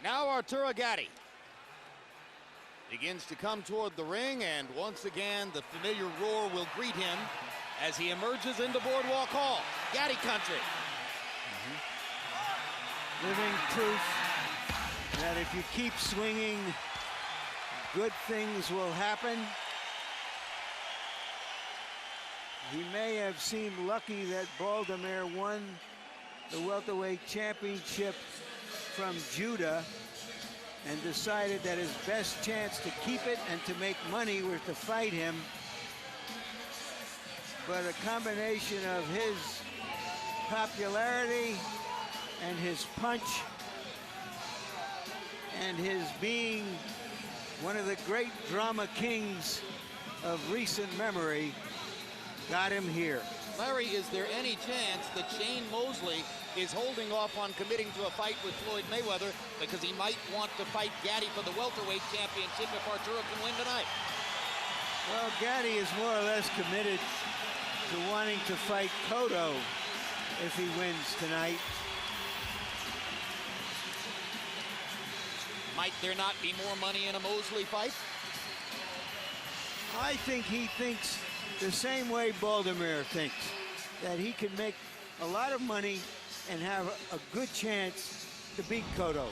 Now Arturo Gatti begins to come toward the ring, and once again the familiar roar will greet him as he emerges into Boardwalk Hall. Gatti country. Living proof that if you keep swinging, good things will happen. He may have seemed lucky that Baldomir won the welterweight championship from Judah and decided that his best chance to keep it and to make money was to fight him. But a combination of his popularity and his punch and his being one of the great drama kings of recent memory got him here. Larry, is there any chance that Shane Mosley is holding off on committing to a fight with Floyd Mayweather because he might want to fight Gatti for the welterweight championship if Arturo can win tonight? Well, Gatti is more or less committed to wanting to fight Cotto if he wins tonight. Might there not be more money in a Mosley fight? I think he thinks the same way Baldomir thinks, that he can make a lot of money and have a good chance to beat Cotto.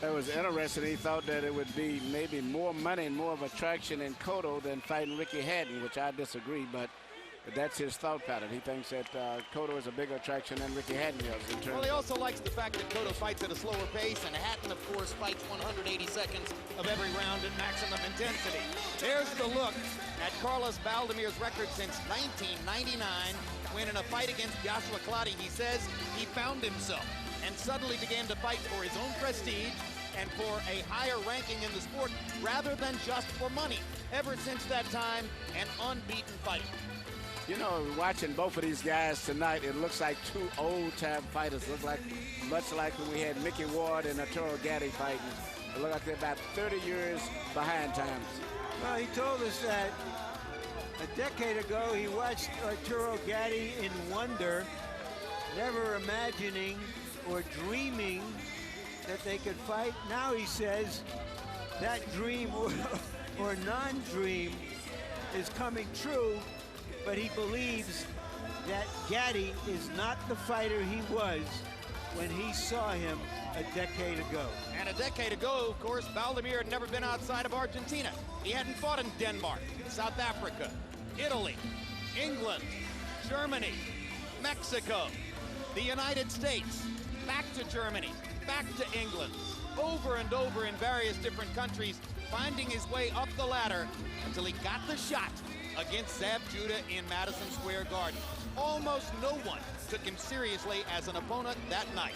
That was interesting. He thought that it would be maybe more money and more of attraction in Cotto than fighting Ricky Hatton, which I disagree, but that's his thought pattern. He thinks that Cotto is a bigger attraction than Ricky Hatton is. Well, he also likes the fact that Cotto fights at a slower pace, and Hatton, of course, fights 180 seconds of every round at maximum intensity. There's the look at Carlos Baldomir's record since 1999, when in a fight against Joshua Clottey, he says he found himself and suddenly began to fight for his own prestige and for a higher ranking in the sport rather than just for money. Ever since that time, an unbeaten fighter. You know, watching both of these guys tonight, it looks like two old-time fighters. Look like much like when we had Mickey Ward and Arturo Gatti fighting. It look like they're about 30 years behind times. Well, he told us that a decade ago he watched Arturo Gatti in wonder, never imagining or dreaming that they could fight. Now he says that dream or non-dream is coming true, but he believes that Gatti is not the fighter he was when he saw him a decade ago. And a decade ago, of course, Baldomir had never been outside of Argentina. He hadn't fought in Denmark, South Africa, Italy, England, Germany, Mexico, the United States, back to Germany, back to England, over and over in various different countries, finding his way up the ladder until he got the shot against Zab Judah in Madison Square Garden. Almost no one took him seriously as an opponent that night.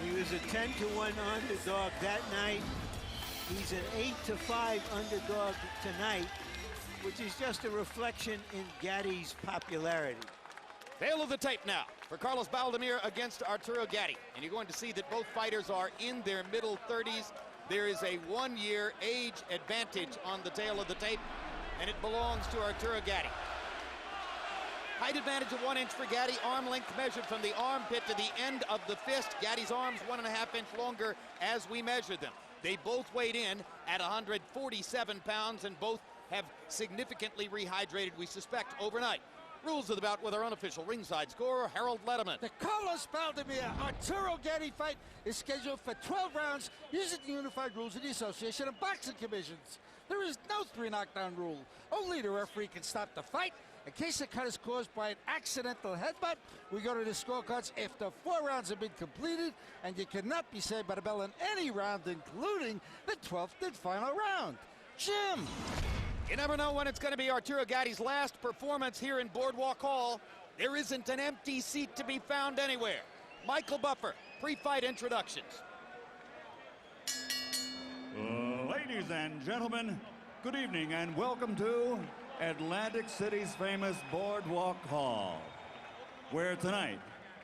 He was a 10-1 underdog that night. He's an 8-5 underdog tonight, which is just a reflection in Gatti's popularity. Tale of the tape now for Carlos Baldomir against Arturo Gatti. And you're going to see that both fighters are in their middle 30s. There is a 1-year age advantage on the tail of the tape, and it belongs to Arturo Gatti. Height advantage of 1 inch for Gatti, arm length measured from the armpit to the end of the fist. Gatti's arms 1.5 inches longer as we measure them. They both weighed in at 147 pounds and both have significantly rehydrated, we suspect, overnight. Rules of the bout with our unofficial ringside scorer, Harold Lederman. The Carlos Baldomir Arturo Gatti fight is scheduled for 12 rounds using the unified rules of the Association of Boxing Commissions. There is no 3 knockdown rule. Only the referee can stop the fight. In case the cut is caused by an accidental headbutt, we go to the scorecards after 4 rounds have been completed, and you cannot be saved by the bell in any round, including the 12th and final round. Jim. You never know when it's going to be Arturo Gatti's last performance here in Boardwalk Hall. There isn't an empty seat to be found anywhere. Michael Buffer, pre-fight introductions. Ladies and gentlemen, good evening and welcome to Atlantic City's famous Boardwalk Hall, where tonight,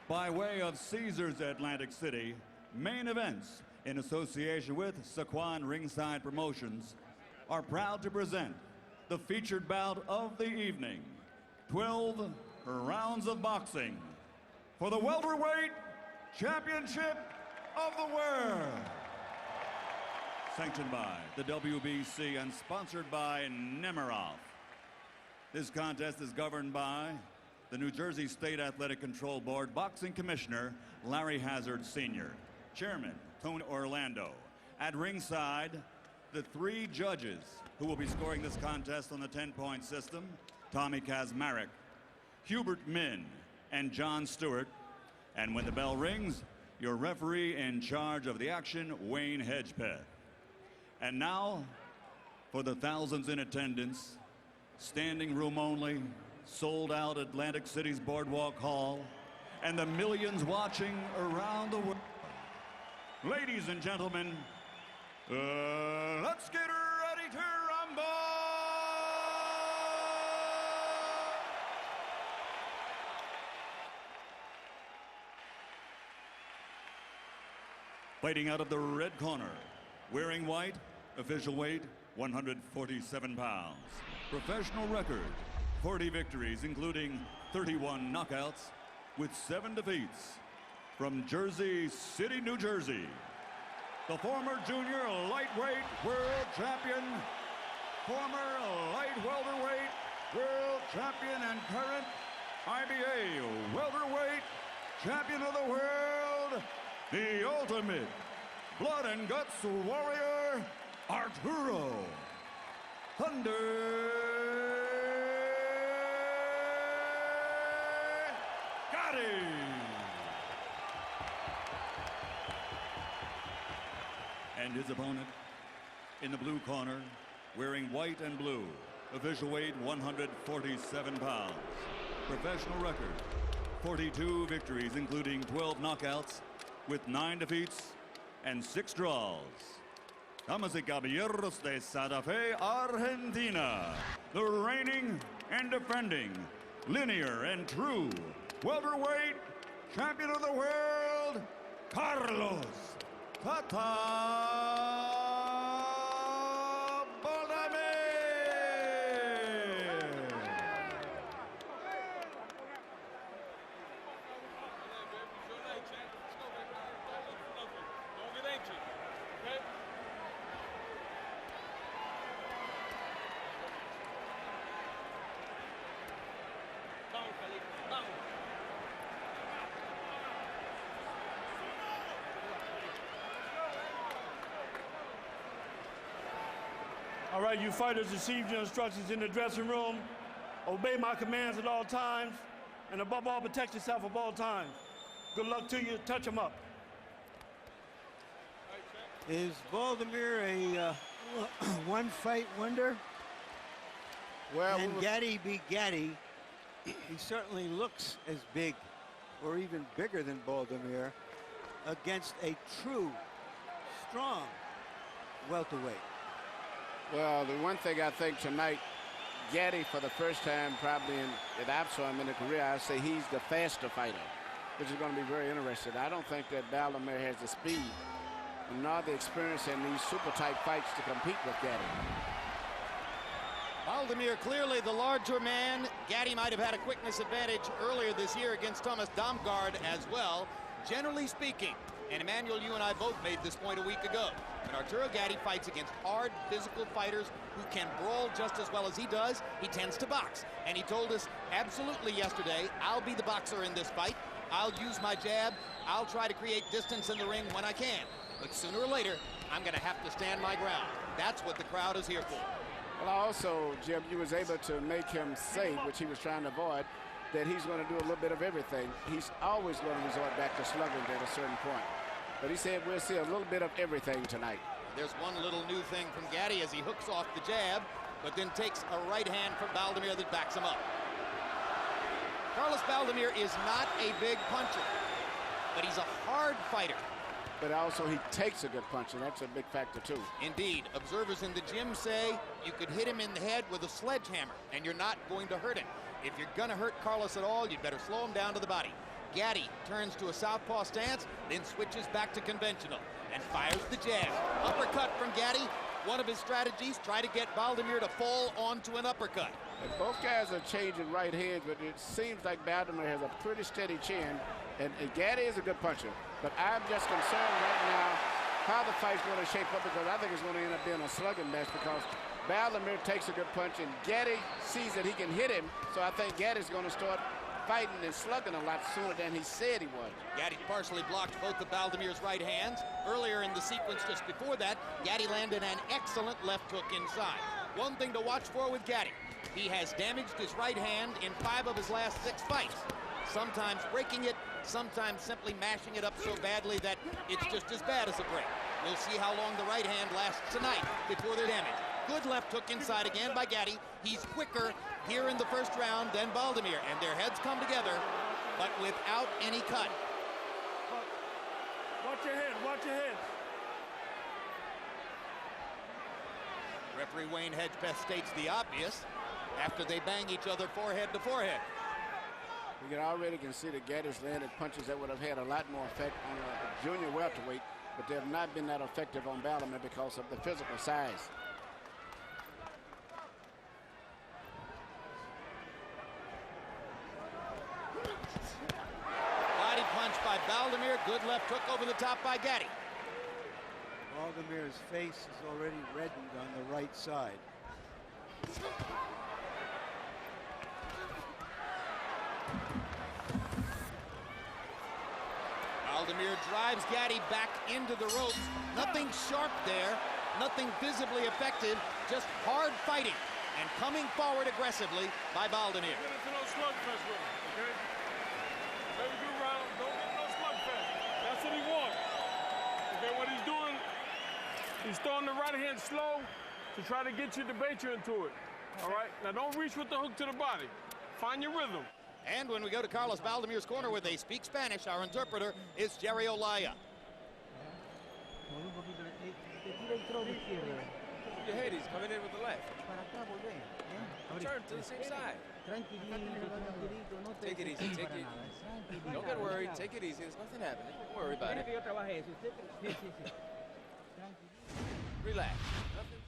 by way of Caesars Atlantic City, main events in association with Saquon Ringside Promotions are proud to present the featured bout of the evening, 12 rounds of boxing for the welterweight Championship of the World. Sanctioned by the WBC and sponsored by Nemiroff. This contest is governed by the New Jersey State Athletic Control Board Boxing Commissioner Larry Hazard Sr., Chairman Tony Orlando. At ringside, the 3 judges who will be scoring this contest on the 10-point system: Tommy Kazmarek, Hubert Min, and John Stewart. And when the bell rings, your referee in charge of the action, Wayne Hedgepeth. And now, for the thousands in attendance, standing room only, sold out Atlantic City's Boardwalk Hall, and the millions watching around the world. Ladies and gentlemen, let's get ready to rumble! Fighting out of the red corner, wearing white, official weight 147 pounds. Professional record 40 victories, including 31 knockouts, with 7 defeats. From Jersey City, New Jersey, the former junior lightweight world champion, former light welterweight world champion, and current IBA welterweight champion of the world, the ultimate blood and guts warrior, Arturo Thunder Gatti. And his opponent in the blue corner, wearing white and blue, official weight 147 pounds. Professional record 42 victories, including 12 knockouts, with 9 defeats and 6 draws. Damas y caballeros de Santa Fe, Argentina, the reigning and defending linear and true welterweight champion of the world, Carlos Tata Baldomir. All right, you fighters, receive your instructions in the dressing room. Obey my commands at all times, and above all, protect yourself at all times. Good luck to you. Touch them up. Is Baldomir a one-fight wonder? Well, Can Gatti be Gatti? He certainly looks as big, or even bigger than Baldomir, against a true, strong welterweight. well, the one thing I think tonight, Gatti, for the first time probably that I've saw him in a career, I say he's the faster fighter, which is going to be very interesting. I don't think that Baldomir has the speed nor the experience in these super tight fights to compete with Gatti. Baldomir clearly the larger man. Gatti might have had a quickness advantage earlier this year against Thomas Damgaard as well. Generally speaking, and Emmanuel, you and I both made this point a week ago, when Arturo Gatti fights against hard physical fighters who can brawl just as well as he does, he tends to box. And he told us absolutely yesterday, I'll be the boxer in this fight. I'll use my jab. I'll try to create distance in the ring when I can. But sooner or later, I'm going to have to stand my ground. That's what the crowd is here for. Well, also, Jim, you was able to make him say, which he was trying to avoid, that he's going to do a little bit of everything. He's always going to resort back to slugging at a certain point. But he said we'll see a little bit of everything tonight. There's one little new thing from Gatti as he hooks off the jab, but then takes a right hand from Baldomir that backs him up. Carlos Baldomir is not a big puncher, but he's a hard fighter. But also he takes a good punch, and that's a big factor too. Indeed, observers in the gym say you could hit him in the head with a sledgehammer, and you're not going to hurt him. If you're going to hurt Carlos at all, you'd better slow him down to the body. Gatti turns to a southpaw stance, then switches back to conventional and fires the jab. Uppercut from Gatti. One of his strategies, try to get Baldomir to fall onto an uppercut. And both guys are changing right hands, but it seems like Baldomir has a pretty steady chin, and Gatti is a good puncher. But I'm just concerned right now how the fight's going to shape up, because I think it's going to end up being a slugging match, because Baldomir takes a good punch and Gatti sees that he can hit him. So I think Gatti's going to start fighting and slugging a lot sooner than he said he would. Gatti partially blocked both of Baldomir's right hands. Earlier in the sequence just before that, Gatti landed an excellent left hook inside. One thing to watch for with Gatti, he has damaged his right hand in 5 of his last 6 fights. Sometimes breaking it, sometimes simply mashing it up so badly that it's just as bad as a break. We'll see how long the right hand lasts tonight before they're damaged. Good left hook inside again by Gatti. He's quicker here in the first round than Baldomir, and their heads come together, but without any cut. Watch your head, watch your head. Referee Wayne Hedgebeth states the obvious after they bang each other forehead to forehead. You already can see that Gatti's landed punches that would have had a lot more effect on a junior welterweight, but they have not been that effective on Baldomir because of the physical size. Body punch by Baldomir, good left hook over the top by Gatti. Baldomir's face is already reddened on the right side. Baldomir drives Gatti back into the ropes. Nothing sharp there, nothing visibly effective, just hard fighting and coming forward aggressively by Baldomir. Get into no slugfest with him, okay? Very good round. Don't get no slugfest. That's what he wants. Okay, what he's doing, he's throwing the right hand slow to try to get you to bait you into it. All right? Now don't reach with the hook to the body. Find your rhythm. And when we go to Carlos Baldomir's corner where they speak Spanish, our interpreter is Jerry Olaya. Your head, he's coming in with the left. Turn to the same side. Take it easy, take it. Don't get worried, take it easy. There's nothing happening. Don't worry about it. Relax. Nothing.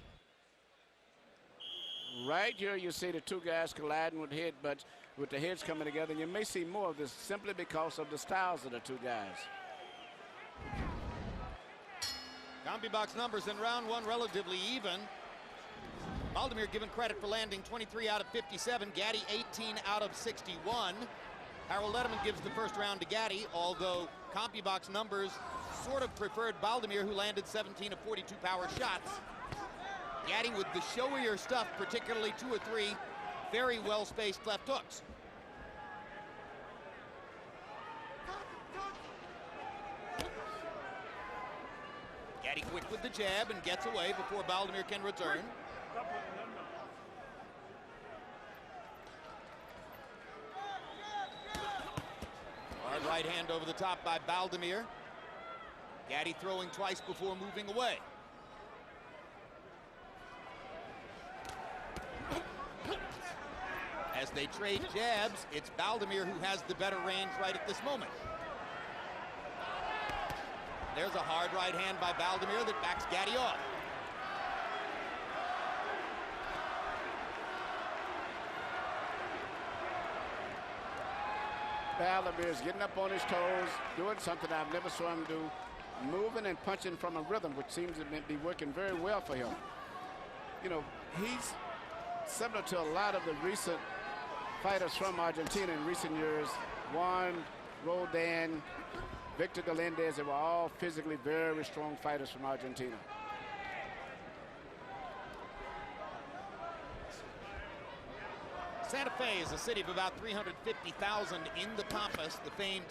Right here you see the two guys colliding with with the heads coming together. And you may see more of this simply because of the styles of the two guys. CompuBox numbers in round 1 relatively even. Baldomir given credit for landing 23 out of 57, Gatti 18 out of 61. Harold Letterman gives the first round to Gatti, although CompuBox numbers sort of preferred Baldomir, who landed 17 of 42 power shots. Gatti with the showier stuff, particularly 2 or 3 very well-spaced left hooks. Gatti quick with the jab and gets away before Baldomir can return. Hard right hand over the top by Baldomir. Gatti throwing twice before moving away. As they trade jabs, it's Baldomir who has the better range right at this moment. There's a hard right hand by Baldomir that backs Gatti off. Baldomir's getting up on his toes, doing something I've never saw him do, moving and punching from a rhythm, which seems to be working very well for him. You know, he's similar to a lot of the recent fighters from Argentina in recent years. Juan, Roldan, Victor Galindez, they were all physically very strong fighters from Argentina. Santa Fe is a city of about 350,000 in the Pampas, the famed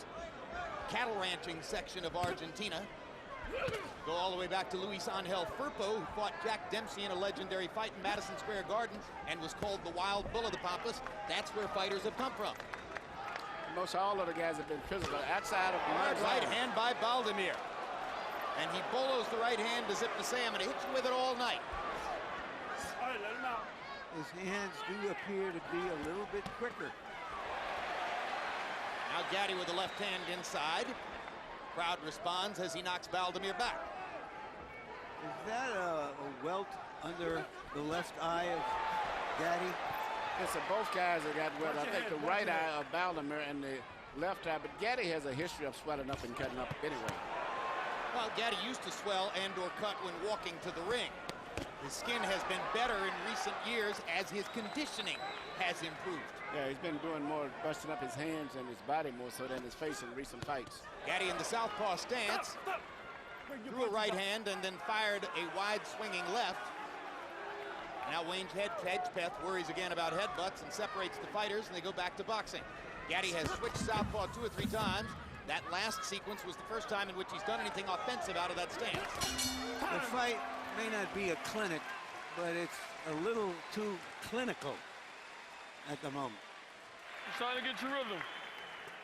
cattle ranching section of Argentina. Go all the way back to Luis Angel Firpo, who fought Jack Dempsey in a legendary fight in Madison Square Garden and was called the Wild Bull of the Pampas. That's where fighters have come from. Most all of the guys have been physical outside of Hard right hand by Baldomir. And he bolos the right hand as if to say, I'm going to hit you with it all night. All right, let him out. His hands do appear to be a little bit quicker. Now Gatti with the left hand inside. Crowd responds as he knocks Baldomir back. Is that a welt under the left eye of Gatti? It's both guys that got wet. I think the right eye of Baldomir and the left eye, but Gatti has a history of swelling up and cutting up anyway. Well, Gatti used to swell and or cut when walking to the ring. His skin has been better in recent years as his conditioning has improved. Yeah, he's been doing more, busting up his hands and his body more so than his face in recent fights. Gatti in the southpaw stance, threw a right hand and then fired a wide swinging left. Now Wayne Hedgepeth worries again about headbutts and separates the fighters, and they go back to boxing. Gatti has switched southpaw 2 or 3 times. That last sequence was the first time in which he's done anything offensive out of that stance. The fight may not be a clinic, but it's a little too clinical at the moment. He's trying to get your rhythm.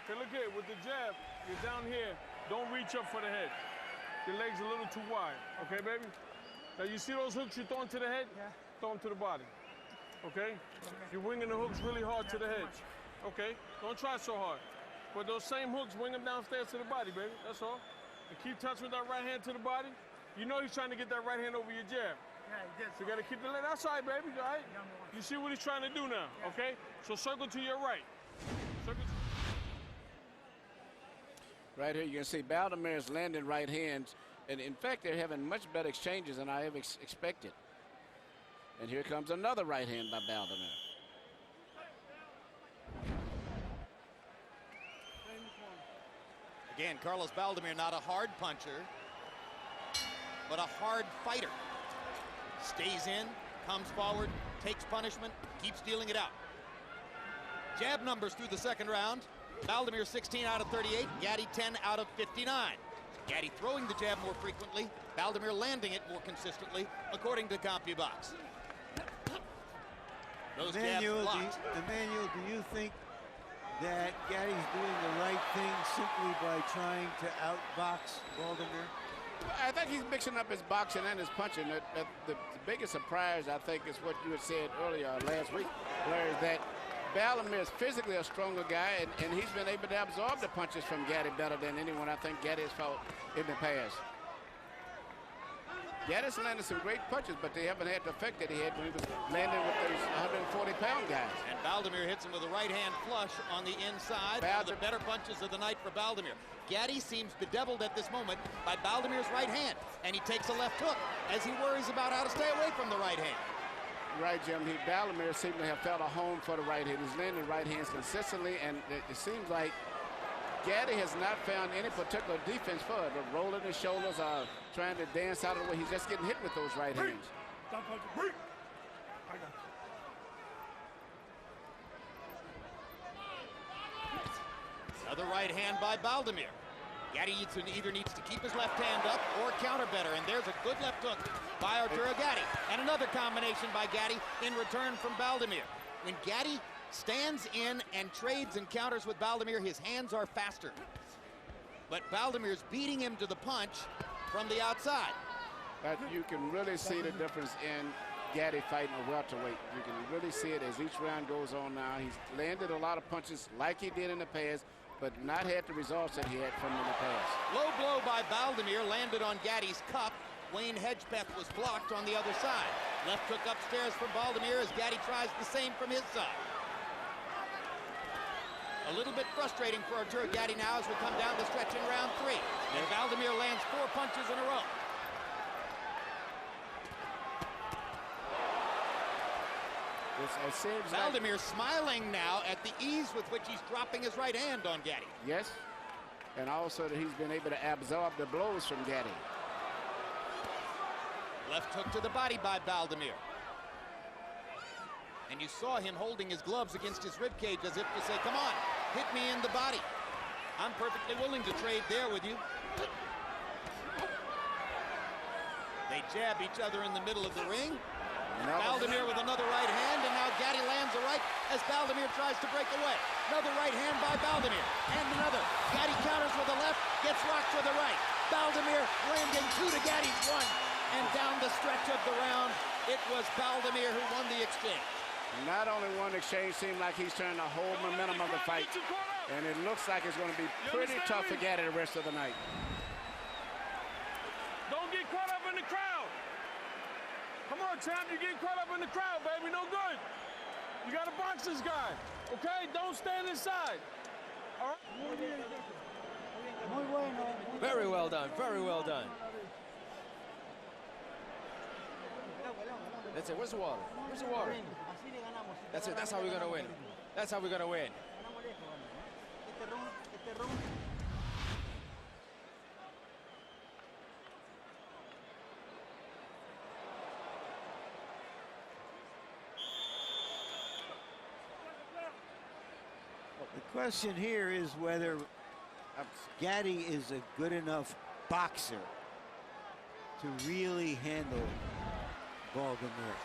Okay, look here, with the jab, you're down here. Don't reach up for the head. Your leg's a little too wide, okay, baby? Now, you see those hooks you're throwing to the head? Yeah. Throw them to the body, okay? You're winging the hooks really hard to the head. Okay, don't try so hard. But those same hooks, wing them downstairs to the body, baby, that's all. And keep touching with that right hand to the body. You know he's trying to get that right hand over your jab. Yeah, he did. So you gotta keep the leg. That's all right, baby, all right? You see what he's trying to do now, okay? So circle to your right. Circle Right here, you can see Baldomir's landing right hands. And in fact, they're having much better exchanges than I ever expected. And here comes another right hand by Baldomir. Again, Carlos Baldomir, not a hard puncher, but a hard fighter. Stays in, comes forward, takes punishment, keeps dealing it out. Jab numbers through the second round. Baldomir 16 out of 38, Gatti 10 out of 59. Gatti throwing the jab more frequently, Baldomir landing it more consistently, according to CompuBox. Those jabs blocked. Emmanuel, do you think that Gatti's doing the right thing simply by trying to outbox Baldomir? I think he's mixing up his boxing and his punching. The biggest surprise, I think, is what you had said earlier last week, where is that Baldomir is physically a stronger guy, and he's been able to absorb the punches from Gatti better than anyone I think Gatti has fought in the past. Gatti's landed some great punches, but they haven't had the effect that he had when he was landing with those 140-pound guys. And Baldomir hits him with a right-hand flush on the inside. One of the better punches of the night for Baldomir. Gatti seems bedeviled at this moment by Baldomir's right hand, and he takes a left hook as he worries about how to stay away from the right hand. Right, Jim. Baldomir seemed to have felt a home for the right hand. He's landing right hands consistently, and it seems like Gatti has not found any particular defense for it, but rolling his shoulders, trying to dance out of the way. He's just getting hit with those right hands. Another right hand by Baldomir. Gatti either needs to keep his left hand up or counter better, and there's a good left hook by Arturo Gatti. And another combination by Gatti in return from Baldomir. When Gatti stands in and trades and counters with Baldomir, his hands are faster. But Baldomir's beating him to the punch from the outside. But you can really see the difference in Gatti fighting a welterweight. You can really see it as each round goes on now. He's landed a lot of punches like he did in the past, but not had the results that he had from in the past. Low blow by Baldomir landed on Gatti's cup. Wayne Hedgepeth was blocked on the other side. Left hook upstairs from Baldomir as Gatti tries the same from his side. A little bit frustrating for Arturo Gatti now as we come down the stretch in round 3. And Baldomir lands 4 punches in a row. Baldomir smiling now at the ease with which he's dropping his right hand on Gatti. Yes, and also that he's been able to absorb the blows from Gatti. Left hook to the body by Baldomir. And you saw him holding his gloves against his ribcage as if to say, come on, hit me in the body. I'm perfectly willing to trade there with you. They jab each other in the middle of the ring. Baldomir with another right hand, and now Gatti lands a right as Baldomir tries to break away. Another right hand by Baldomir, and another. Gatti counters with a left, gets rocked with a right. Baldomir landing 2 to Gatti's 1, and down the stretch of the round, it was Baldomir who won the exchange. Not only one exchange, seemed like he's turned the whole momentum of the fight, and it looks like it's going to be pretty tough for Gatti the rest of the night. Don't get caught up in the crowd. Come on, champ, you're getting caught up in the crowd, baby, no good. You got to box this guy, okay? Don't stand inside, all right? Very well done. Very well done. That's it. Where's the water? Where's the water? That's it. That's how we're going to win. That's how we're going to win. The question here is whether Gatti is a good enough boxer to really handle Baldomir.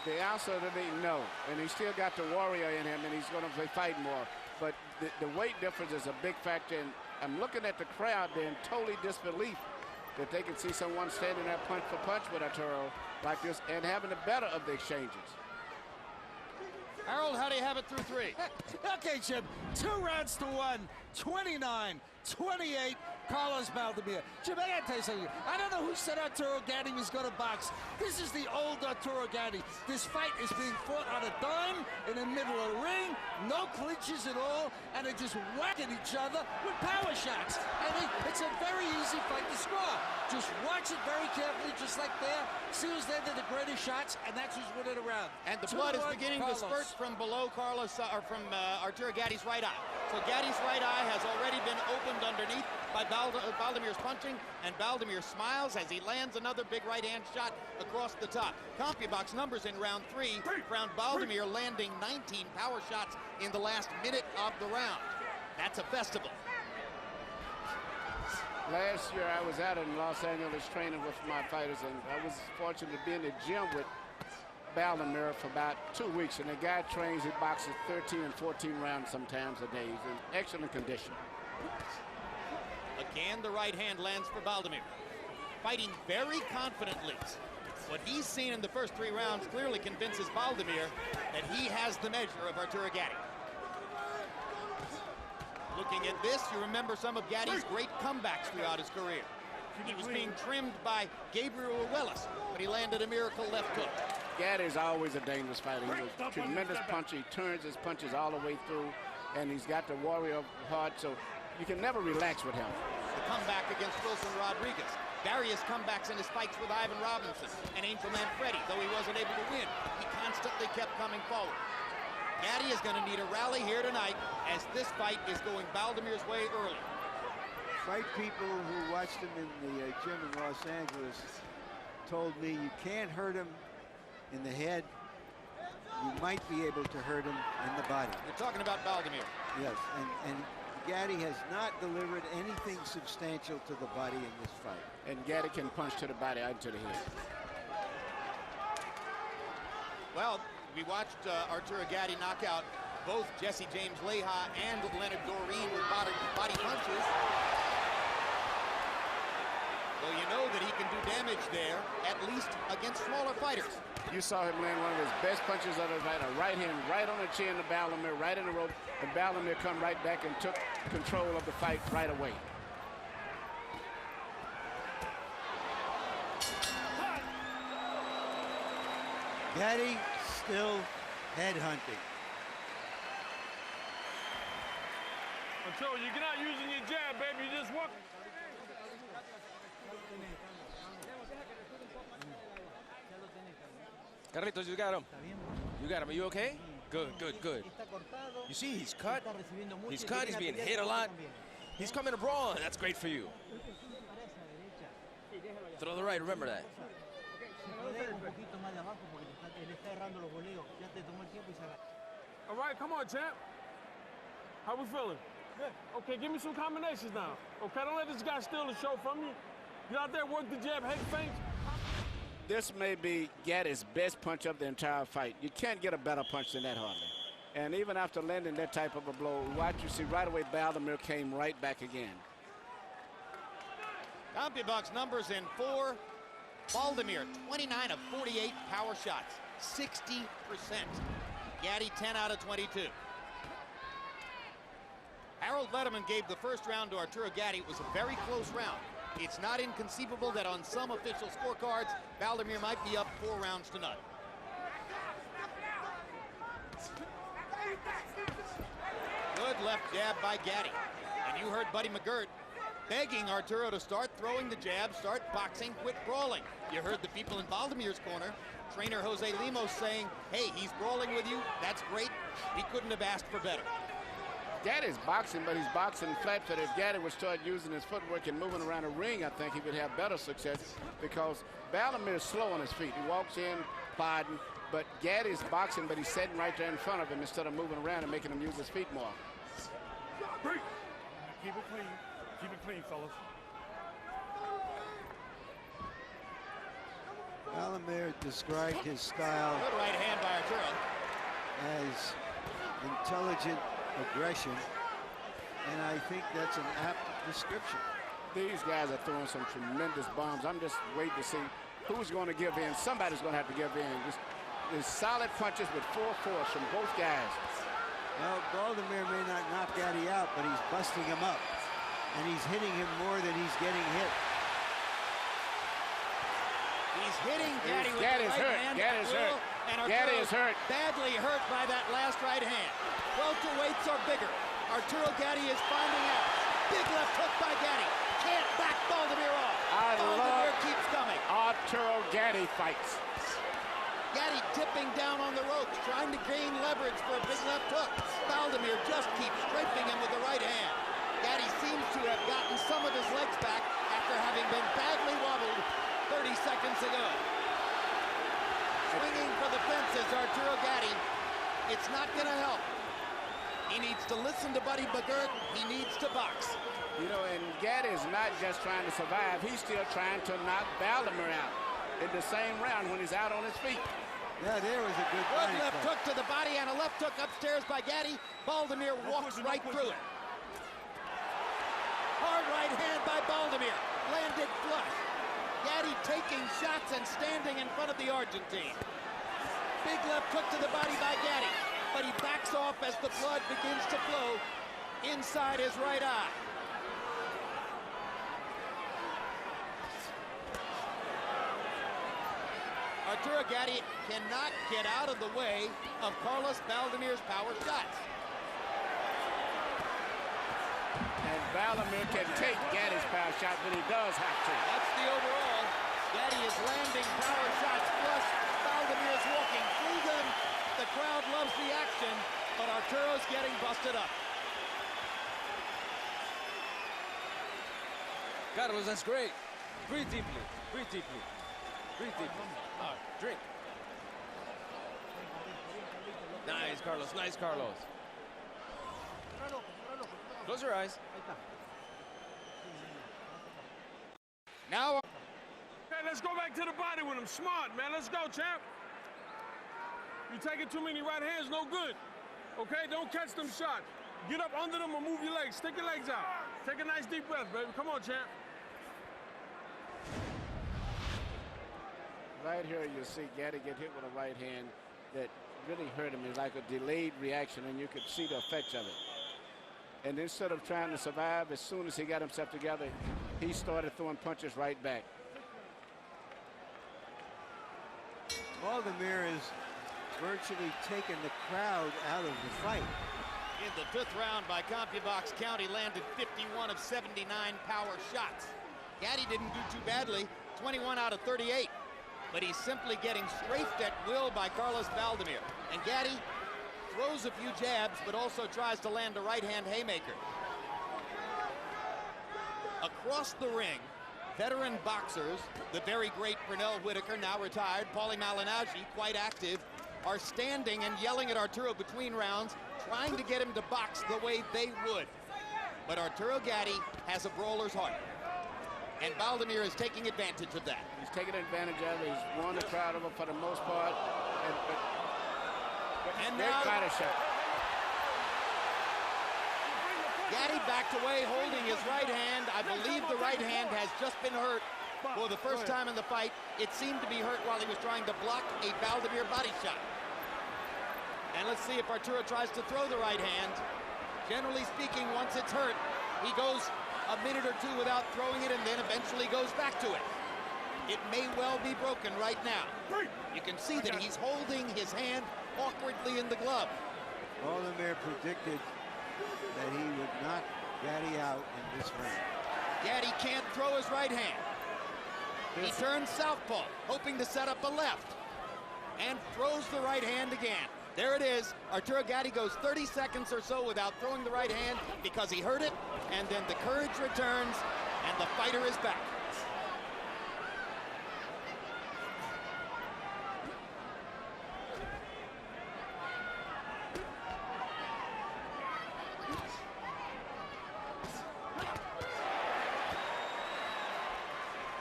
The answer to me, no. And he's still got the warrior in him, and he's going to fight more. But the weight difference is a big factor. And I'm looking at the crowd, they're in totally disbelief that they can see someone standing there punch for punch with Arturo like this and having the better of the exchanges. Harold, how do you have it through 3? Okay, Jim, 2 rounds to 1, 29-28, Carlos Baldomir. Jim, I gotta tell you something. I don't know who said Arturo Gatti was gonna box. This is the old Arturo Gatti. This fight is being fought on a dime in the middle of the ring, no clinches at all, and they're just whacking each other with power shots. It's a very easy fight to score. Just watch it very carefully, just like there. See who's there, the greatest shots, and that's who's winning the round. And the blood is beginning to spurt from below Arturo Gatti's right eye. So Gatti's right eye has already been opened underneath by Baldomir's punching, and Baldomir smiles as he lands another big right-hand shot across the top. CompuBox numbers in round 3 found Baldomir landing 19 power shots in the last minute of the round. That's a festival. Last year, I was out in Los Angeles training with my fighters, and I was fortunate to be in the gym with Baldomir for about 2 weeks. And the guy trains, he boxes 13 and 14 rounds sometimes a day. He's in excellent condition. Again, the right hand lands for Baldomir. Fighting very confidently. What he's seen in the first 3 rounds clearly convinces Baldomir that he has the measure of Arturo Gatti. Looking at this, you remember some of Gatti's great comebacks throughout his career. He was being trimmed by Gabriel Ruelas, but he landed a miracle left hook. Gatti's always a dangerous fighter. He's a tremendous puncher. He turns his punches all the way through, and he's got the warrior heart, so you can never relax with him. The comeback against Wilson Rodriguez. Various comebacks in his fights with Ivan Robinson and Angel Manfredi. Though he wasn't able to win, he constantly kept coming forward. Gatti is going to need a rally here tonight as this fight is going Baldomir's way early. Fight people who watched him in the gym in Los Angeles told me you can't hurt him in the head. You might be able to hurt him in the body. You're talking about Baldomir. Yes, and Gatti has not delivered anything substantial to the body in this fight. And Gatti can punch to the body and to the head. Well, we watched Arturo Gatti knock out both Jesse James Leija and Leonard Doreen with body punches. So you know that he can do damage there, at least against smaller fighters. You saw him land one of his best punches of the fight, a right hand right on the chin to Baldomir, right in the rope, and Baldomir come right back and took control of the fight right away. Gatti still headhunting. Until you're not using your jab, baby, you just walk. Carlitos, you got him. You got him. Are you okay? Good, good, good. You see, he's cut. He's cut. He's being hit a lot. He's coming to brawl. That's great for you. Throw the right. Remember that. All right, come on, champ. How we feeling? Good. Okay, give me some combinations now. Okay, don't let this guy steal the show from you. Get out there, work the jab, head feints. This may be Gatti's best punch of the entire fight. You can't get a better punch than that, hardly. And even after landing that type of a blow, watch, you see right away Baldomir came right back again. CompuBox numbers in 4. Baldomir, 29 of 48 power shots, 60%. Gatti, 10 out of 22. Harold Letterman gave the first round to Arturo Gatti. It was a very close round. It's not inconceivable that on some official scorecards, Baldomir might be up 4 rounds to none. Good left jab by Gatti. And you heard Buddy McGirt begging Arturo to start throwing the jab, start boxing, quit brawling. You heard the people in Baldomir's corner, trainer Jose Lemos saying, hey, he's brawling with you, that's great. He couldn't have asked for better. Gatti's boxing, but he's boxing flat-footed. If Gatti would start using his footwork and moving around the ring, I think he would have better success, because Baldomir is slow on his feet. He walks in, plodding, but Gatti's boxing, but he's sitting right there in front of him instead of moving around and making him use his feet more. Break. Keep it clean. Keep it clean, fellas. Baldomir described his style Good right hand by Arturo. as intelligent aggression, and I think that's an apt description. These guys are throwing some tremendous bombs. I'm just waiting to see who's going to give in. Somebody's going to have to give in. There's solid punches with full force from both guys. Well, Baldomir may not knock Gatti out, but he's busting him up, and he's hitting him more than he's getting hit. He's hitting Gatti with Gatti's the right hurt. hand. Gatti's hurt. And Gatti is hurt. badly hurt by that last right hand. Welterweights are bigger. Arturo Gatti is finding out. Big left hook by Gatti. Can't back Baldomir off. Baldomir keeps coming. Arturo Gatti fights. Gatti tipping down on the ropes, trying to gain leverage for a big left hook. Baldomir just keeps scraping him with the right hand. Gatti seems to have gotten some of his legs back after having been badly wobbled 30 seconds ago. Swinging for the fences, Arturo Gatti. It's not going to help. He needs to listen to Buddy McGirt. He needs to box. You know, and Gatti is not just trying to survive. He's still trying to knock Baldomir out in the same round when he's out on his feet. Yeah, there was a good Good left hook to the body and a left hook upstairs by Gatti. Baldomir walks right through it. Hard right hand by Baldomir. Landed flush. Gatti taking shots and standing in front of the Argentine. Big left hook to the body by Gatti, but he backs off as the blood begins to flow inside his right eye. Arturo Gatti cannot get out of the way of Carlos Baldomir's power shots. And Baldomir can take Gatti's power shot, but he does have to. That's the overall. Gatti is landing power shots flush. Baldomir is walking through them. The crowd loves the action, but Arturo's getting busted up. Carlos, that's great. Breathe deeply. Breathe deeply. Breathe deeply. Drink. Nice, Carlos. Nice, Carlos. Close your eyes. Now, Hey, let's go back to the body with him. Smart, man. Let's go, champ. You taking too many right hands, no good. Okay, don't catch them shots. Get up under them or move your legs. Stick your legs out. Take a nice deep breath, baby. Come on, champ. Right here, you see Gatti get hit with a right hand that really hurt him. It's like a delayed reaction, and you could see the effects of it. And instead of trying to survive, as soon as he got himself together, he started throwing punches right back. Baldomir is virtually taking the crowd out of the fight. in the fifth round by CompuBox County, landed 51 of 79 power shots. Gatti didn't do too badly, 21 out of 38. But he's simply getting strafed at will by Carlos Baldomir. And Gatti throws a few jabs, but also tries to land a right-hand haymaker. Across the ring, veteran boxers, the very great Pernell Whitaker, now retired, Paulie Malignaggi, quite active, are standing and yelling at Arturo between rounds, trying to get him to box the way they would. But Arturo Gatti has a brawler's heart. And Baldomir is taking advantage of that. He's taking advantage of it. He's won the crowd over for the most part. And great now fighter shot. Gatti backed away, holding his right hand. I believe the right hand has just been hurt for the first time in the fight. It seemed to be hurt while he was trying to block a Baldomir body shot. And let's see if Arturo tries to throw the right hand. Generally speaking, once it's hurt, he goes a minute or two without throwing it and then eventually goes back to it. It may well be broken right now. You can see that he's holding his hand awkwardly in the glove. Baldomir predicted that he would not Gatti out in this round. Gatti can't throw his right hand. He turns southpaw, hoping to set up a left, and throws the right hand again. There it is. Arturo Gatti goes 30 seconds or so without throwing the right hand because he heard it, and then the courage returns, and the fighter is back.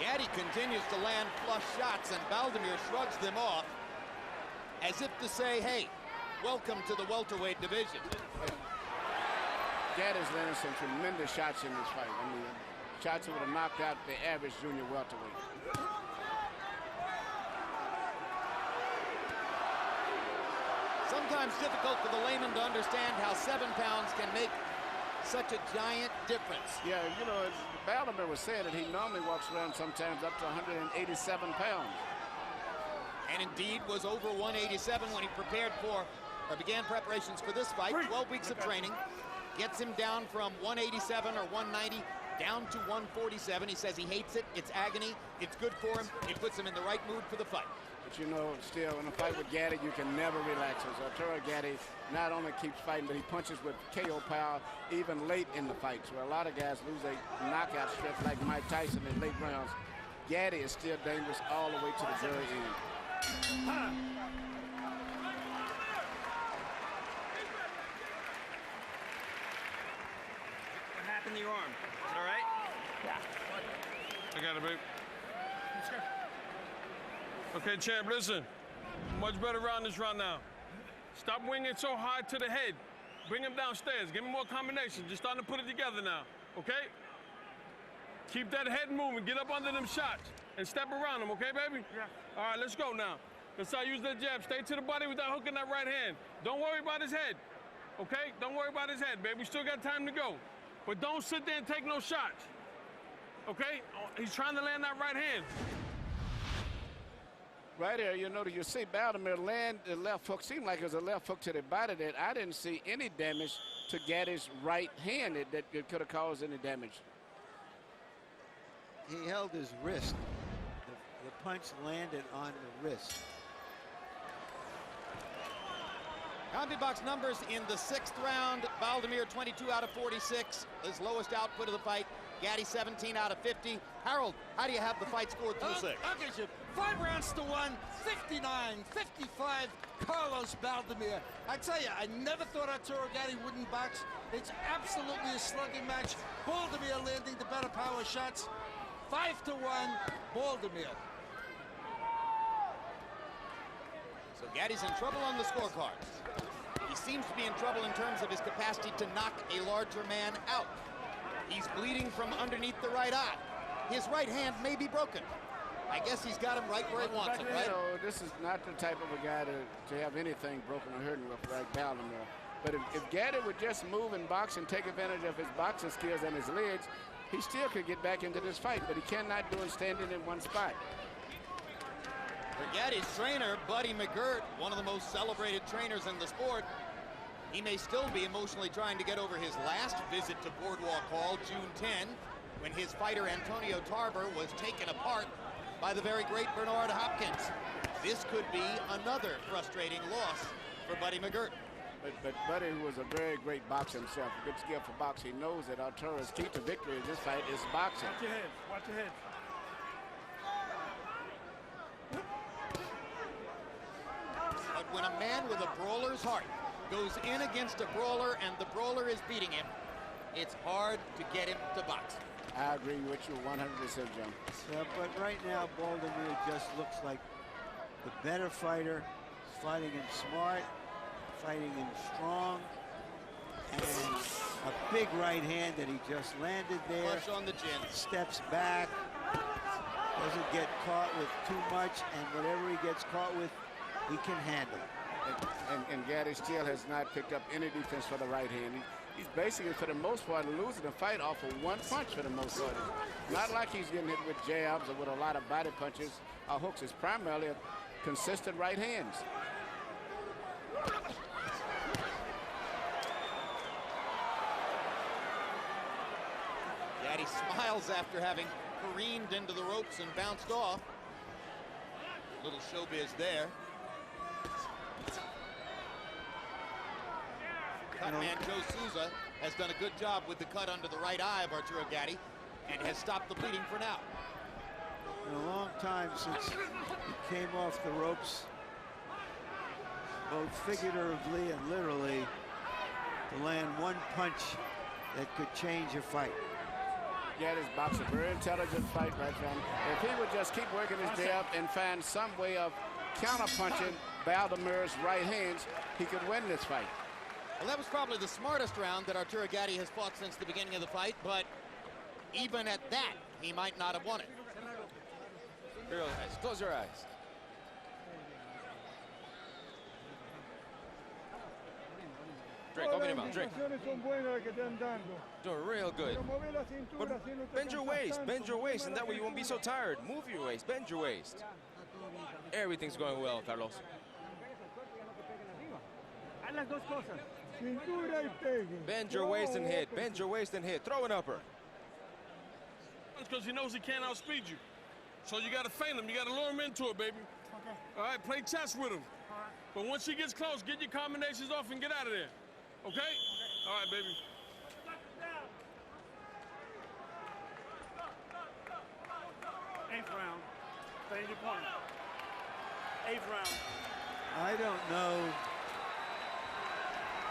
Gatti continues to land flush shots, and Baldomir shrugs them off as if to say, hey, welcome to the welterweight division. Gatti's landed some tremendous shots in this fight. I mean, shots that would have knocked out the average junior welterweight. Sometimes difficult for the layman to understand how 7 pounds can make such a giant difference. Yeah, you know, Baldomir was saying that he normally walks around sometimes up to 187 pounds. And indeed was over 187 when he prepared for, or began preparations for this fight. 12 weeks of training gets him down from 187 or 190 down to 147. He says he hates it. It's agony. It's good for him. It puts him in the right mood for the fight. But you know, still, in a fight with Gatti, you can never relax. As Arturo Gatti not only keeps fighting, but he punches with KO power even late in the fights, where a lot of guys lose a knockout stretch like Mike Tyson in late rounds. Gatti is still dangerous all the way to the very end. What happened to your arm? Is it all right? I got it, babe. Okay, champ, listen. Much better round this round now. Stop winging so high to the head. Bring him downstairs. Give him more combinations. Just starting to put it together now, okay? Keep that head moving. Get up under them shots and step around them, okay, baby? Yeah. All right, let's go now. Let's start using that jab. Stay to the body without hooking that right hand. Don't worry about his head, okay? Don't worry about his head, baby. We still got time to go. But don't sit there and take no shots, okay? He's trying to land that right hand. Right here, you know, you see Baldomir land the left hook. Seemed like it was a left hook to the body there. I didn't see any damage to Gatti's right hand that could have caused any damage. He held his wrist. The punch landed on the wrist. CompuBox numbers in the 6th round. Baldomir 22 out of 46, his lowest output of the fight. Gatti 17 out of 50. Harold, how do you have the fight scored through 6? I'll get you 5 rounds to 1, 59-55, Carlos Baldomir. I tell you, I never thought Arturo Gatti wouldn't box. It's absolutely a slugging match. Baldomir landing the better power shots. 5-1, Baldomir. So Gatti's in trouble on the scorecards. He seems to be in trouble in terms of his capacity to knock a larger man out. He's bleeding from underneath the right eye. His right hand may be broken. I guess he's got him right where he wants him, right? You know, this is not the type of a guy to have anything broken or hurting with like Baldomir. But if Gatti would just move and box and take advantage of his boxing skills and his legs, he still could get back into this fight, but he cannot do it standing in one spot. For Gatti's trainer, Buddy McGirt, one of the most celebrated trainers in the sport, he may still be emotionally trying to get over his last visit to Boardwalk Hall, June 10, when his fighter Antonio Tarver was taken apart by the very great Bernard Hopkins. This could be another frustrating loss for Buddy McGirt. But Buddy, who was a very great boxer himself, a good skill for boxing, knows that Arturo's key to victory in this fight is boxing. Watch your head. Watch your head. But when a man with a brawler's heart goes in against a brawler and the brawler is beating him, it's hard to get him to box. I agree with you 100%, John. Yeah, but right now, Baldomir just looks like the better fighter. He's fighting him smart, fighting him strong, and a big right hand that he just landed there. Flush on the chin. Steps back, doesn't get caught with too much, and whatever he gets caught with, he can handle. And Gatti still has not picked up any defense for the right hand. He's basically, for the most part, losing the fight off of one punch for the most part. Not like he's getting hit with jabs or with a lot of body punches or hooks. It's primarily a consistent right hands. Gaddy smiles after having careened into the ropes and bounced off. Little showbiz there. Cutman Joe Souza has done a good job with the cut under the right eye of Arturo Gatti and has stopped the bleeding for now. In a long time since he came off the ropes, both figuratively and literally, to land one punch that could change a fight. Gatti's boxing, very intelligent fight right from. If he would just keep working his jab and find some way of counter-punching Baldomir's right hands, he could win this fight. Well, that was probably the smartest round that Arturo Gatti has fought since the beginning of the fight, but even at that, he might not have won it. Close your eyes. Drink, open your mouth, drink. Doing real good. But bend your waist, and that way you won't be so tired. Move your waist, bend your waist. Everything's going well, Carlos. Bend your waist and hit, bend your waist and hit. Throw an upper. It's because he knows he can't outspeed you. So you got to feint him. You got to lure him into it, baby. Okay. All right, play chess with him. All right. But once he gets close, get your combinations off and get out of there. Okay? All right, baby. Eighth round. Stay in your point. Eighth round. I don't know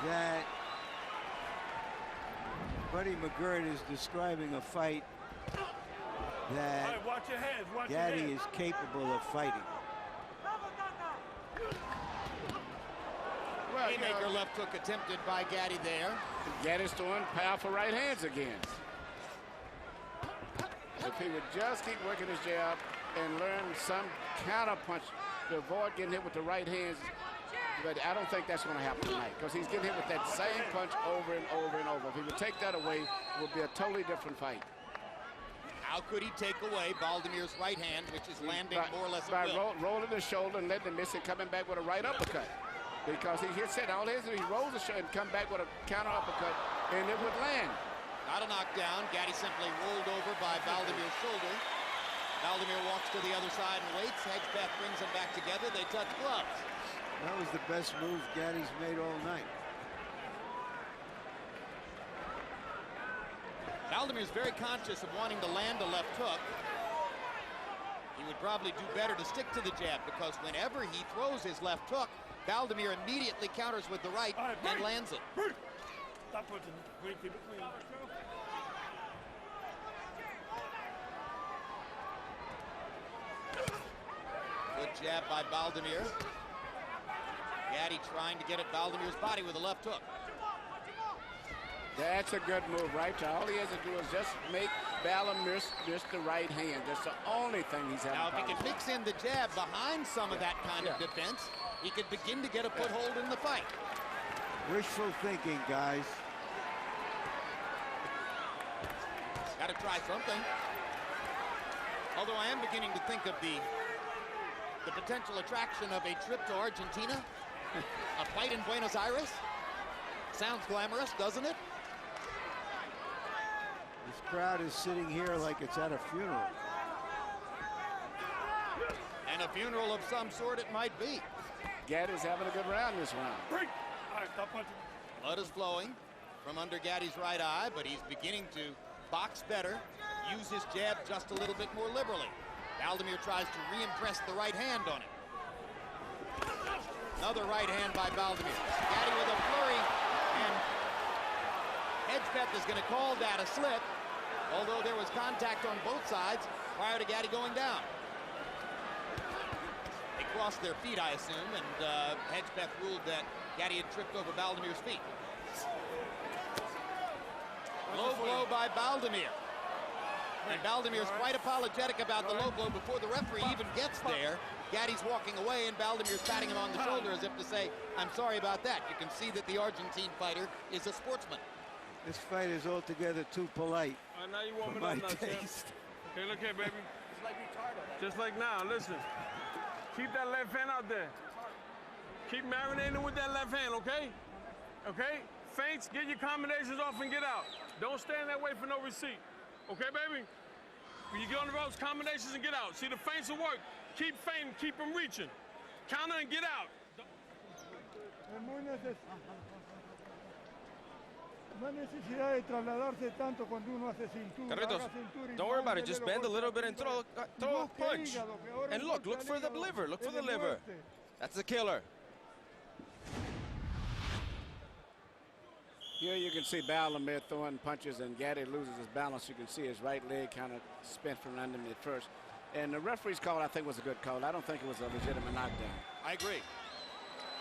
that Buddy McGirt is describing a fight that All right, watch your heads. Watch Gatti your is heads. capable of fighting. Well, Haymaker left hook attempted by Gatti there. Gatti's throwing powerful right hands again. If he would just keep working his jab and learn some counter punch to avoid getting hit with the right hands, but I don't think that's going to happen tonight because he's getting hit with that same punch over and over and over. If he would take that away, it would be a totally different fight. How could he take away Baldomir's right hand, which is landing more or less by at will? rolling the shoulder and letting him miss it, coming back with a right uppercut. Because he said all he has to do, he rolls the shoulder and come back with a counter uppercut, and it would land. Not a knockdown. Gatti simply rolled over by Baldomir's shoulder. Baldomir walks to the other side and waits. Hedgepeth brings them back together. They touch gloves. That was the best move Gatti's made all night. Baldomir's very conscious of wanting to land a left hook. He would probably do better to stick to the jab because whenever he throws his left hook, Baldomir immediately counters with the right and lands it. Stop punching. Keep it clean. Good jab by Baldomir. Gatti trying to get at Baldomir's body with a left hook. That's a good move, right? All he has to do is just make Baldomir miss the right hand. That's the only thing he's having. Now, if he can mix in the jab behind some of that kind of defense, he could begin to get a foothold in the fight. Wishful thinking, guys. Got to try something. Although I am beginning to think of the potential attraction of a trip to Argentina, a fight in Buenos Aires. Sounds glamorous, doesn't it? This crowd is sitting here like it's at a funeral. And a funeral of some sort it might be. Gatti's having a good round this round. Break. All right, stop punching. Blood is flowing from under Gatti's right eye, but he's beginning to box better, use his jab just a little bit more liberally. Baldomir tries to re-impress the right hand on him. Another right hand by Baldomir. Gatti with a flurry, and Hedgepeth is going to call that a slip, although there was contact on both sides prior to Gatti going down. They crossed their feet, I assume, and Hedgepeth ruled that Gatti had tripped over Baldomir's feet. Low blow by Baldomir. And Baldomir's quite apologetic about the low blow before the referee even gets there. Gatti's walking away and Baldomir's patting him on the shoulder as if to say, I'm sorry about that. You can see that the Argentine fighter is a sportsman. This fight is altogether too polite Now you warm for it my up now, champ. taste. Okay, look here, baby. Just like now, listen. Keep that left hand out there. Keep marinating with that left hand, okay? Okay? Feints, get your combinations off and get out. Don't stand that way for no receipt. Okay, baby? When you get on the ropes, combinations and get out. See, the feints will work. Keep feinting, keep them reaching. Counter and get out. No hay necesidad de trasladarse tanto cuando uno hace cintura. Carlitos, Haga cintura y don't worry about it. mándele Just lo bend a fuerte little bit and al throw a busque punch. hígado, que ahora And un look golpe for al the hígado liver. Look for es the de liver. muerte. That's the killer. Here you can see Baldomir throwing punches, and Gatti loses his balance. You can see his right leg kind of spent from under him at first. And the referee's call, I think, was a good call. I don't think it was a legitimate knockdown. I agree.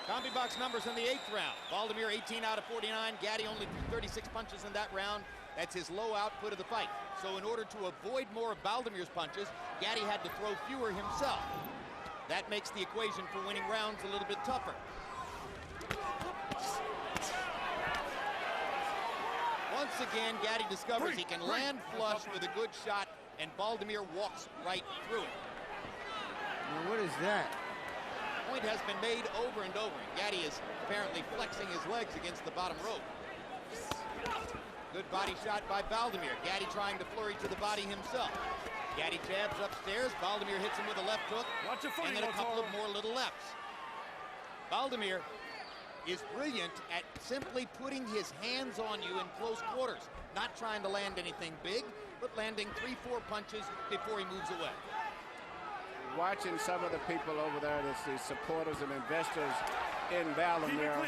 Combi box numbers in the 8th round. Baldomir 18 out of 49. Gatti only threw 36 punches in that round. That's his low output of the fight. So in order to avoid more of Baldomir's punches, Gatti had to throw fewer himself. That makes the equation for winning rounds a little bit tougher. Once again, Gatti discovers he can land flush with a good shot, and Baldomir walks right through it. Now, what is that? Point has been made over and over. Gatti is apparently flexing his legs against the bottom rope. Good body shot by Baldomir. Gatti trying to flurry to the body himself. Gatti jabs upstairs. Baldomir hits him with a left hook. Watch your footing, And then a couple Arturo. of more little lefts. Baldomir is brilliant at simply putting his hands on you in close quarters. Not trying to land anything big, but landing 3-4 punches before he moves away. Watching some of the people over there, the supporters and investors in Baldomir,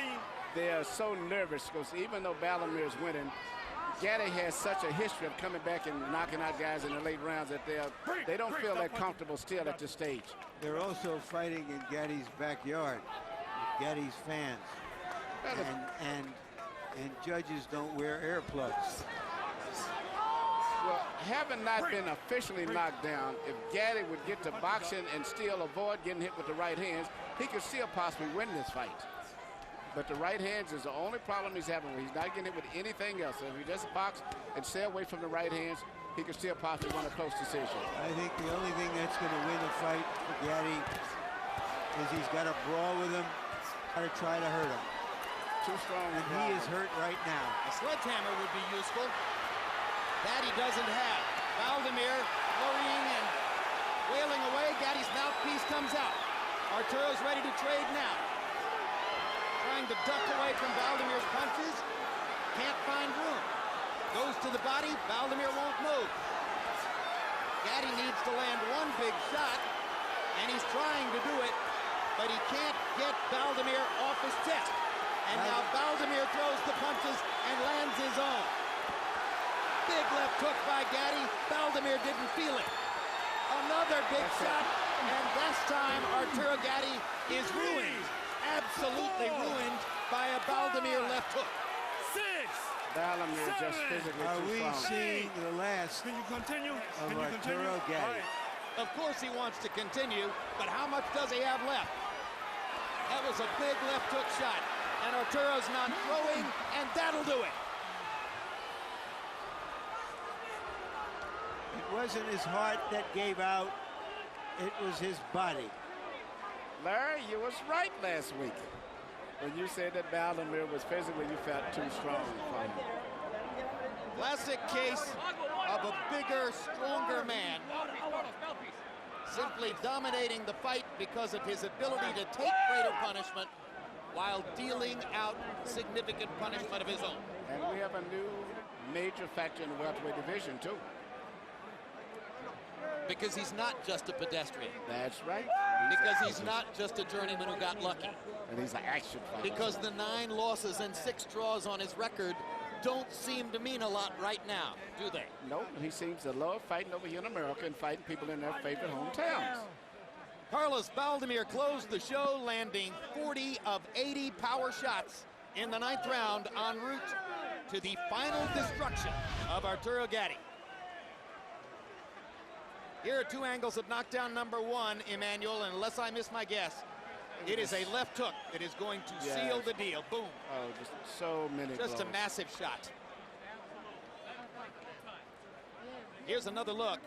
they are so nervous because even though Baldomir is winning, Gatti has such a history of coming back and knocking out guys in the late rounds that they don't feel that comfortable still at this stage. They're also fighting in Gatti's backyard, with Gatti's fans. And judges don't wear earplugs. Well, having not been officially knocked down, if Gatti would get to boxing and still avoid getting hit with the right hands, he could still possibly win this fight. But the right hands is the only problem he's having. He's not getting hit with anything else. So if he just box and stay away from the right hands, he could still possibly win a close decision. I think the only thing that's going to win the fight for Gatti is he's got to brawl with him, got to try to hurt him. Too strong. And he is hurt right now. A sledgehammer would be useful. That he doesn't have. Baldomir worrying and wailing away. Gatti's mouthpiece comes out. Arturo's ready to trade now. Trying to duck away from Baldomir's punches. Can't find room. Goes to the body. Baldomir won't move. Gatti needs to land one big shot, and he's trying to do it, but he can't get Baldomir off his chest. And now Baldomir throws the punches and lands his own. Big left hook by Gatti. Baldomir didn't feel it. Another big shot, and this time Arturo Gatti is ruined. Absolutely ruined by a Baldomir left hook. 6. Baldomir just physically Are too we strong. seeing the last Can you continue? of Can you continue? Arturo Gatti? Of course he wants to continue, but how much does he have left? That was a big left hook shot, and Arturo's not throwing, and that'll do it. It wasn't his heart that gave out, it was his body. Larry, you was right last week when you said that Baldomir was physically, you felt too strong for him. Classic case of a bigger, stronger man simply dominating the fight because of his ability to take greater punishment while dealing out significant punishment of his own. And we have a new major factor in the welterweight division, too. Because he's not just a pedestrian. That's right. Because he's not just a journeyman who got lucky. And he's an action fighter. Because the 9 losses and 6 draws on his record don't seem to mean a lot right now, do they? Nope, he seems to love fighting over here in America and fighting people in their favorite hometowns. Carlos Baldomir closed the show, landing 40 of 80 power shots in the 9th round en route to the final destruction of Arturo Gatti. Here are 2 angles of knockdown number 1, Emmanuel, and unless I miss my guess, it is a left hook that is going to seal the deal. Boom. Oh, just so many Just blows. a massive shot. Here's another look.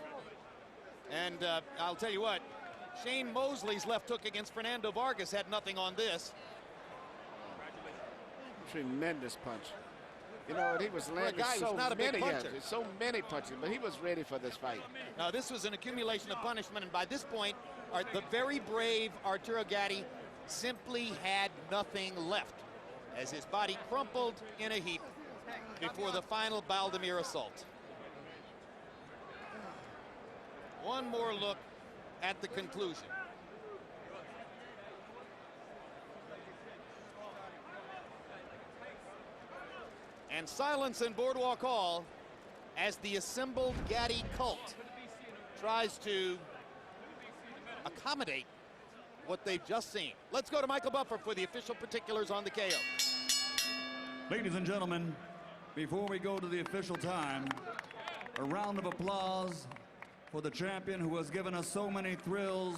And I'll tell you what, Shane Mosley's left hook against Fernando Vargas had nothing on this. Tremendous punch. You know, and he was For a landing guy who's so not a big many, puncher. so many punches, but he was ready for this fight. Now, this was an accumulation of punishment, and by this point, the very brave Arturo Gatti simply had nothing left as his body crumpled in a heap before the final Baldomir assault. One more look at the conclusion. And silence in Boardwalk Hall as the assembled Gatti cult tries to accommodate what they've just seen. Let's go to Michael Buffer for the official particulars on the KO. Ladies and gentlemen, before we go to the official time, a round of applause for the champion who has given us so many thrills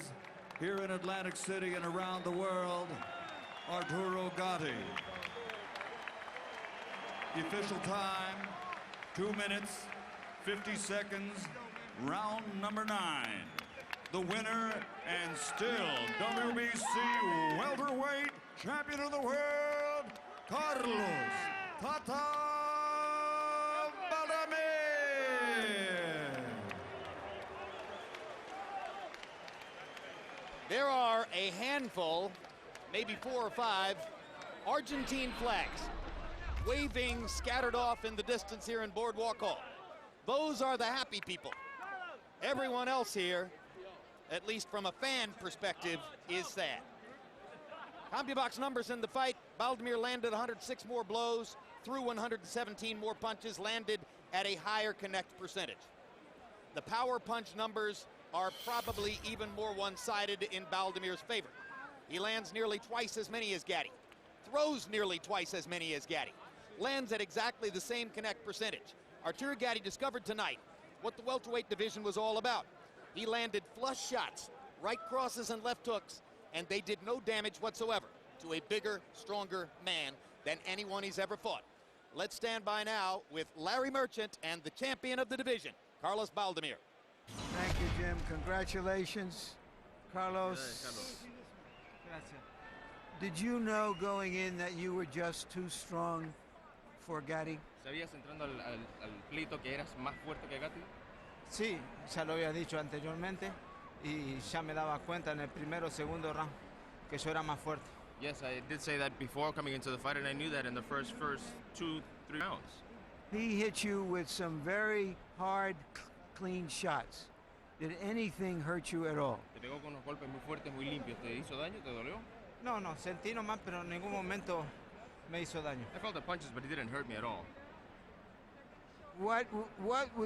here in Atlantic City and around the world, Arturo Gatti. The official time, 2 minutes, 50 seconds, round number 9. The winner and still WBC welterweight champion of the world, Carlos Tata Baldomir. There are a handful, maybe 4 or 5, Argentine flags waving scattered off in the distance here in Boardwalk Hall. Those are the happy people. Everyone else here, at least from a fan perspective, is sad. CompuBox numbers in the fight. Baldomir landed 106 more blows, threw 117 more punches, landed at a higher connect percentage. The power punch numbers are probably even more one-sided in Baldomir's favor. He lands nearly twice as many as Gatti, throws nearly twice as many as Gatti, lands at exactly the same connect percentage. Arturo Gatti discovered tonight what the welterweight division was all about. He landed flush shots, right crosses and left hooks, and they did no damage whatsoever to a bigger, stronger man than anyone he's ever fought. Let's stand by now with Larry Merchant and the champion of the division, Carlos Baldomir. Thank you, Jim. Congratulations, Carlos. Did you know going in that you were just too strong for Gatti? ¿Sabías entrando al pleito que eras más fuerte que Gatti? Sí, ya lo había dicho anteriormente y ya me daba cuenta en el primero o segundo round que yo era más fuerte. Yes, I did say that before coming into the fight, and I knew that in the first 2-3 rounds. He hit you with some very hard, clean shots. Did anything hurt you at all? Te pegó con unos golpes muy fuertes, muy limpios. ¿Te hizo daño? ¿Te dolió? No, sentí nomás, pero en ningún momento me hizo daño. I felt the punches, but he didn't hurt me at all. What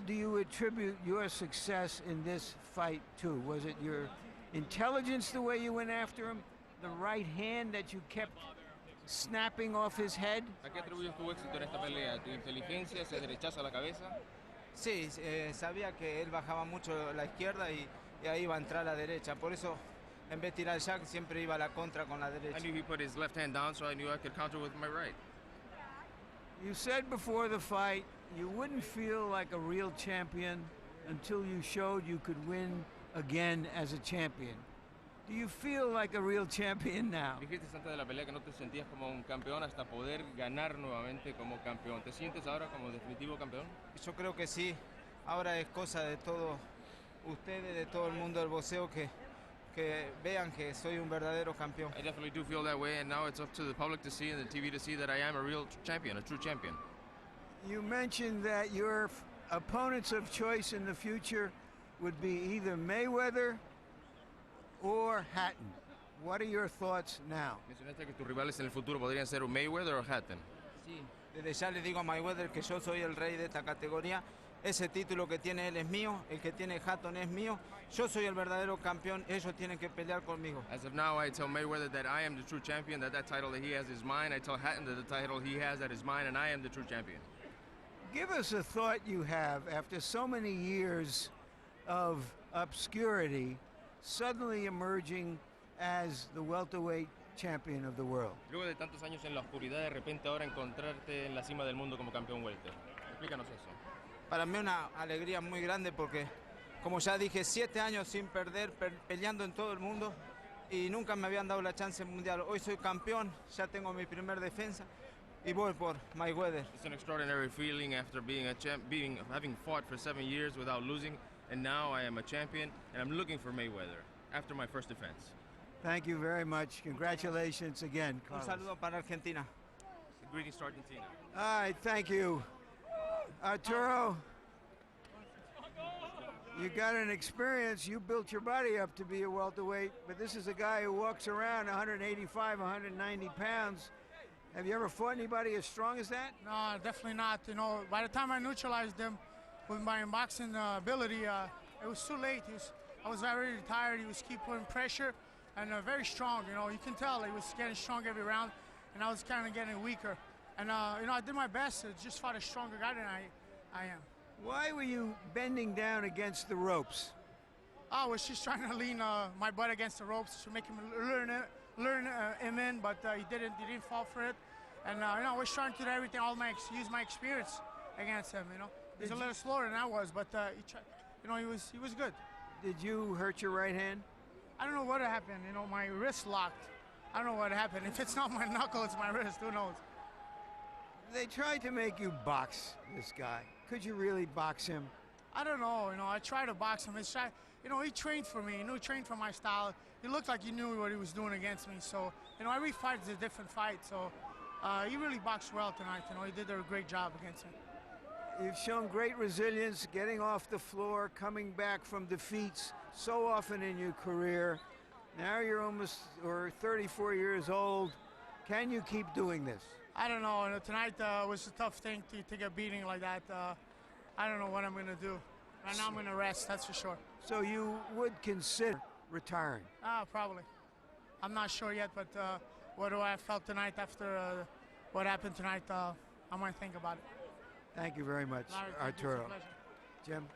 do you attribute your success in this fight to? Was it your intelligence, the way you went after him? The right hand that you kept snapping off his head? ¿A qué atribuyes tu éxito en esta pelea? ¿Tu inteligencia, ese derechazo a la cabeza? Sí, sabía que él bajaba mucho a la izquierda y ahí iba a entrar a la derecha. Por eso, en vez de tirar el jack, siempre iba a la contra con la derecha. I knew he put his left hand down, so I knew I could counter with my right. You said before the fight you wouldn't feel like a real champion until you showed you could win again as a champion. Do you feel like a real champion now? Dijiste antes de la pelea que no te sentías como un campeón hasta poder ganar nuevamente como campeón. ¿Te sientes ahora como definitivo campeón? Yo creo que sí. Ahora es cosa de todos ustedes, de todo el mundo del boxeo que vean que soy un verdadero campeón. I definitely do feel that way, and now it's up to the public to see and the TV to see that I am a real champion, a true champion. You mentioned that your opponents of choice in the future would be either Mayweather or Hatton. What are your thoughts now? Mencionaste que tus rivales en el futuro podrían ser un Mayweather o Hatton. Sí, desde ya le digo a Mayweather que yo soy el rey de esta categoría. Ese título que tiene él es mío, el que tiene Hatton es mío. Yo soy el verdadero campeón, ellos tienen que pelear conmigo. As of now, I tell Mayweather that I am the true champion, that title that he has is mine. I tell Hatton that the title he has that is mine, and I am the true champion. Give us a thought you have after so many years of obscurity, suddenly emerging as the welterweight champion of the world. Luego de tantos años en la oscuridad, de repente ahora encontrarte en la cima del mundo como campeón welter. Explícanos eso. Para mí una alegría muy grande porque, como ya dije, 7 años sin perder, peleando en todo el mundo y nunca me habían dado la chance mundial. Hoy soy campeón, ya tengo mi primer defensa y voy por Mayweather. It's an extraordinary feeling after being a having fought for 7 years without losing, and now I am a champion, and I'm looking for Mayweather after my first defense. Thank you very much. Congratulations again, Un Carlos. saludo para Argentina. Greetings to Argentina. All right, thank you. Arturo, you got an experience. You built your body up to be a welterweight, but this is a guy who walks around 185, 190 pounds. Have you ever fought anybody as strong as that? No, definitely not. You know, by the time I neutralized him with my boxing ability, it was too late. I was already tired. He was keep putting pressure, and very strong. You know, you can tell he was getting strong every round, and I was kind of getting weaker. And you know, I did my best to just fight a stronger guy than I am. Why were you bending down against the ropes? I was just trying to lean my butt against the ropes to make him learn him in, but he didn't fall for it. And you know, I was trying to do everything, use my experience against him. You know, he's a little slower than I was, but you know, he was good. Did you hurt your right hand? I don't know what happened. You know, my wrist locked. I don't know what happened. If it's not my knuckle, it's my wrist. Who knows? They tried to make you box this guy. Could you really box him? I don't know. You know, I tried to box him. You know, he trained for me. He trained for my style. He looked like he knew what he was doing against me. So, you know, every fight is a different fight. So, he really boxed well tonight. You know, he did a great job against me. You've shown great resilience, getting off the floor, coming back from defeats so often in your career. Now you're almost 34 years old. Can you keep doing this? I don't know. You know, tonight was a tough thing to take a beating like that. I don't know what I'm going to do. Right now I'm going to rest, that's for sure. So you would consider retiring? Probably. I'm not sure yet, but what do I felt tonight after what happened tonight, I might think about it. Thank you very much, Larry, Arturo. Jim.